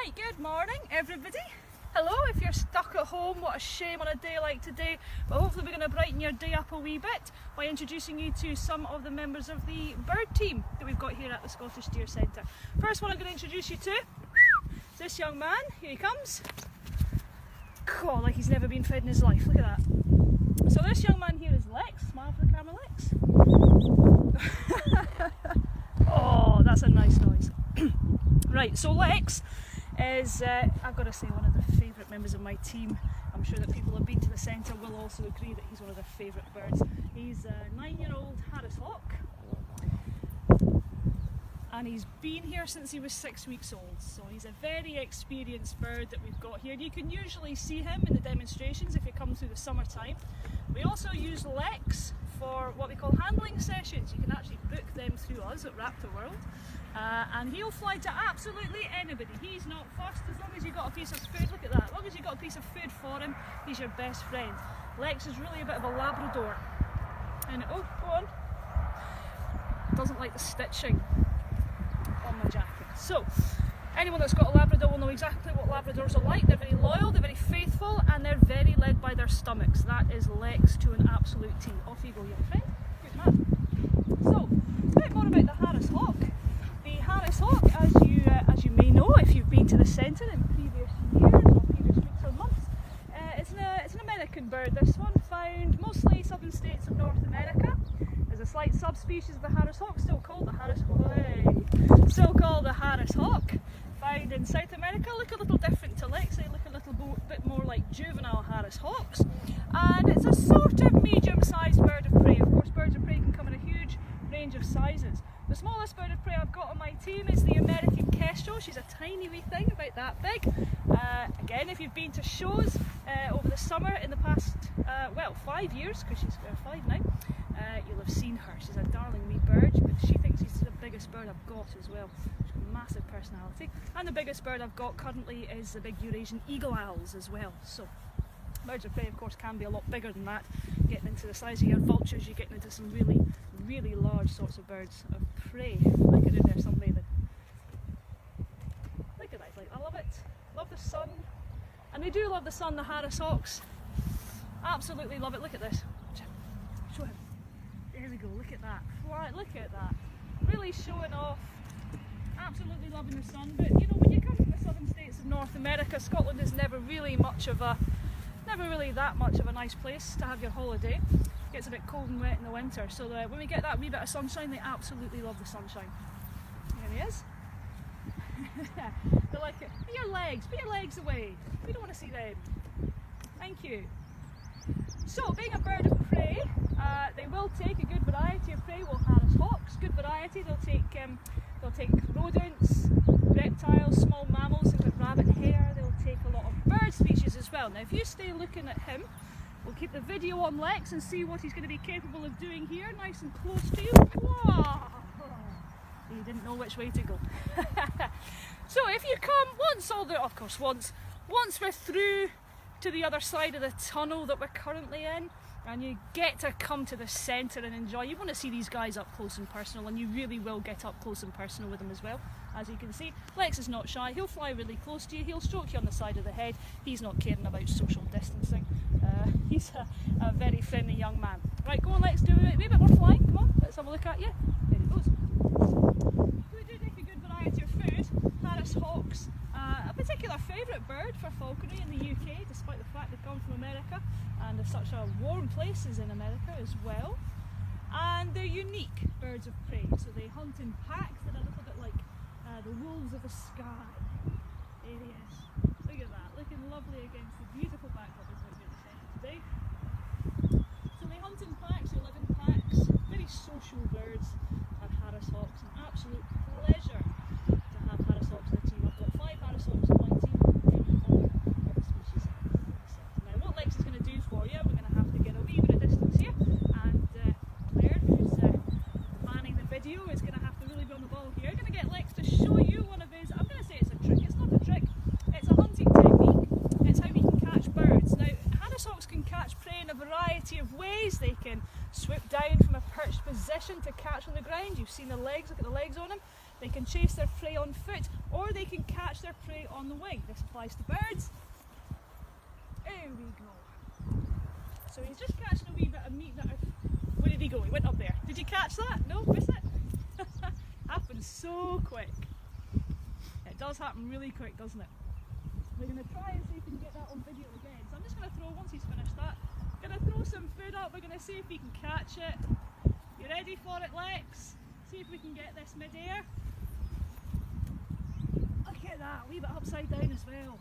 Right, good morning everybody. Hello, if you're stuck at home, what a shame on a day like today, but hopefully we're going to brighten your day up a wee bit by introducing you to some of the members of the bird team that we've got here at the Scottish Deer Centre. First one I'm going to introduce you to is this young man. Here he comes. God, like he's never been fed in his life, look at that. So this young man here is Lex. Smile for the camera, Lex. Oh, that's a nice noise. Right, so Lex is, I've got to say, one of the favourite members of my team. I'm sure that people who have been to the centre will also agree that he's one of their favourite birds. He's a 9-year-old Harris hawk, and he's been here since he was 6 weeks old, so he's a very experienced bird that we've got here. You can usually see him in the demonstrations if you come through the summertime. We also use Lex for what we call handling sessions. You can actually book them through us at Raptor World. And he'll fly to absolutely anybody. He's not fussed as long as you've got a piece of food. Look at that. As long as you've got a piece of food for him, he's your best friend. Lex is really a bit of a Labrador. And oh, go on. Doesn't like the stitching on my jacket. So, anyone that's got a Labrador will know exactly what Labradors are like. They're very loyal, they're very faithful, and they're very led by their stomachs. That is Lex to an absolute T. Off you go, young friend. Good man. So, a bit more about the Harris hawk. Harris hawk, as you may know if you've been to the centre in previous years or previous weeks or months, it's an American bird. This one found mostly southern states of North America. There's a slight subspecies of the Harris hawk, still called the Harris hawk, found in South America. Look a little different to Lex. They look a little bit more like juvenile Harris hawks, and it's a sort of medium-sized bird of prey. Of course, birds of prey can come in a huge range of sizes. The smallest bird of prey I've got on my team is the American kestrel. She's a tiny wee thing, about that big. Again, if you've been to shows over the summer in the past, 5 years, because she's 5 now, you'll have seen her. She's a darling wee bird, but she thinks she's the biggest bird I've got as well. She's got a massive personality. And the biggest bird I've got currently is the big Eurasian eagle owls as well. So, birds of prey, of course, can be a lot bigger than that. Getting into the size of your vultures, you're getting into some really, really large sorts of birds of prey. Look at it there, sunbathing. Look at that, like, I love it. Love the sun. And they do love the sun, the Harris hawks. Absolutely love it. Look at this. Show him. There we go, look at that. Look at that. Really showing off. Absolutely loving the sun. But you know, when you come to the southern states of North America, Scotland is never really that much of a nice place to have your holiday. It gets a bit cold and wet in the winter, so when we get that wee bit of sunshine, they absolutely love the sunshine. There he is. They're like, put your legs away. We don't want to see them. Thank you. So, being a bird of prey, they will take a good variety of prey. Well, Harris hawks, good variety. They'll take rodents, reptiles, small mammals, things like rabbit, hare. They'll take a lot of bird species as well. Now, if you stay looking at him, we'll keep the video on Lex and see what he's going to be capable of doing here, nice and close to you. Whoa! He didn't know which way to go. So if you come once we're through to the other side of the tunnel that we're currently in, and you get to come to the centre and enjoy. You want to see these guys up close and personal, and you really will get up close and personal with them as well. As you can see, Lex is not shy. He'll fly really close to you. He'll stroke you on the side of the head. He's not caring about social distancing. He's a very friendly young man. Right, go on, Lex, do a wee bit more flying. Come on, let's have a look at you. There he goes. We do take a good variety of food. Harris hawks, a particular favourite bird for falconry in the UK, despite the fact they come from America, and there's such a warm places in America as well. And they're unique birds of prey, so they hunt in packs. They're a little bit like the wolves of the sky. There he is. Look at that, looking lovely against the beautiful backdrop that's out here in the centre today. So they hunt in packs, they live in packs, very social birds, and Harris hawks. An absolute pleasure to have Harris hawks in the team. I've got 5 Harris hawks on my team, any other species. Now what Lex is going to do for you, we're going to have to get a wee bit of distance here, and Claire, who's manning the video, is going to have to really be on the ball here. Going to get Lex to show you one of his, I'm going to say it's a trick, it's not a trick, it's a hunting technique. It's how we can catch birds. Now, Harris hawks can catch prey in a variety of ways. They can swoop down from a perched position to catch on the ground. You've seen the legs, look at the legs on him. They can chase their prey on foot, or they can catch their prey on the wing. This applies to birds. There we go. So he's just catching a wee bit of meat. Where did he go? He went up there. Did you catch that? No? Miss it? Happens so quick. It does happen really quick, doesn't it? We're going to try and see if we can get that on video again. So I'm just going to throw, once he's finished that, going to throw some food up. We're going to see if we can catch it. You ready for it, Lex? See if we can get this mid-air. Look at that, a wee bit upside down as well.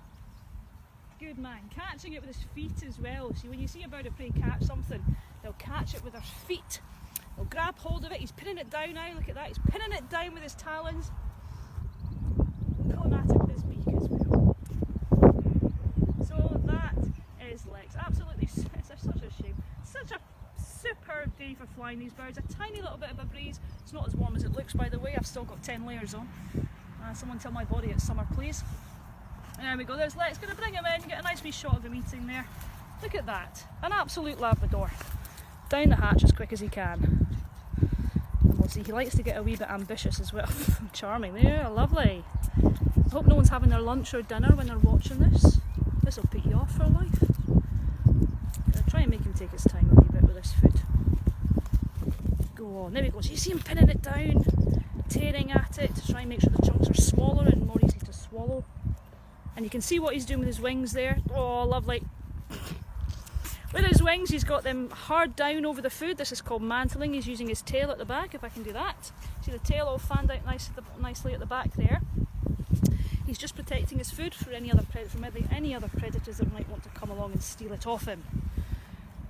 Good man, catching it with his feet as well. See, when you see a bird of prey catch something, they'll catch it with their feet. They'll grab hold of it. He's pinning it down now, look at that. He's pinning it down with his talons. Going at it with his beak as well. So that is Lex. Absolutely, it's such a shame. Such a superb day for flying these birds. A tiny little bit of a breeze. It's not as warm as it looks, by the way. I've still got 10 layers on. Someone tell my body it's summer, please. And there we go, there's Lex. Going to bring him in, get a nice wee shot of him eating there. Look at that. An absolute Labrador. Down the hatch as quick as he can. And we'll see, he likes to get a wee bit ambitious as well. Charming there, lovely. I hope no one's having their lunch or dinner when they're watching this. This will put you off for life. I'll try and make him take his time a wee bit with this food. Go on, there we go. So you see him pinning it down, tearing at it to try and make sure the chunks are smaller and more easy to swallow. And you can see what he's doing with his wings there. Oh, lovely. With his wings, he's got them hard down over the food. This is called mantling. He's using his tail at the back, if I can do that. See the tail all fanned out nicely at the back there. He's just protecting his food from any other predators that might want to come along and steal it off him.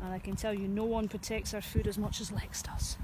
And I can tell you, no one protects our food as much as Lex does.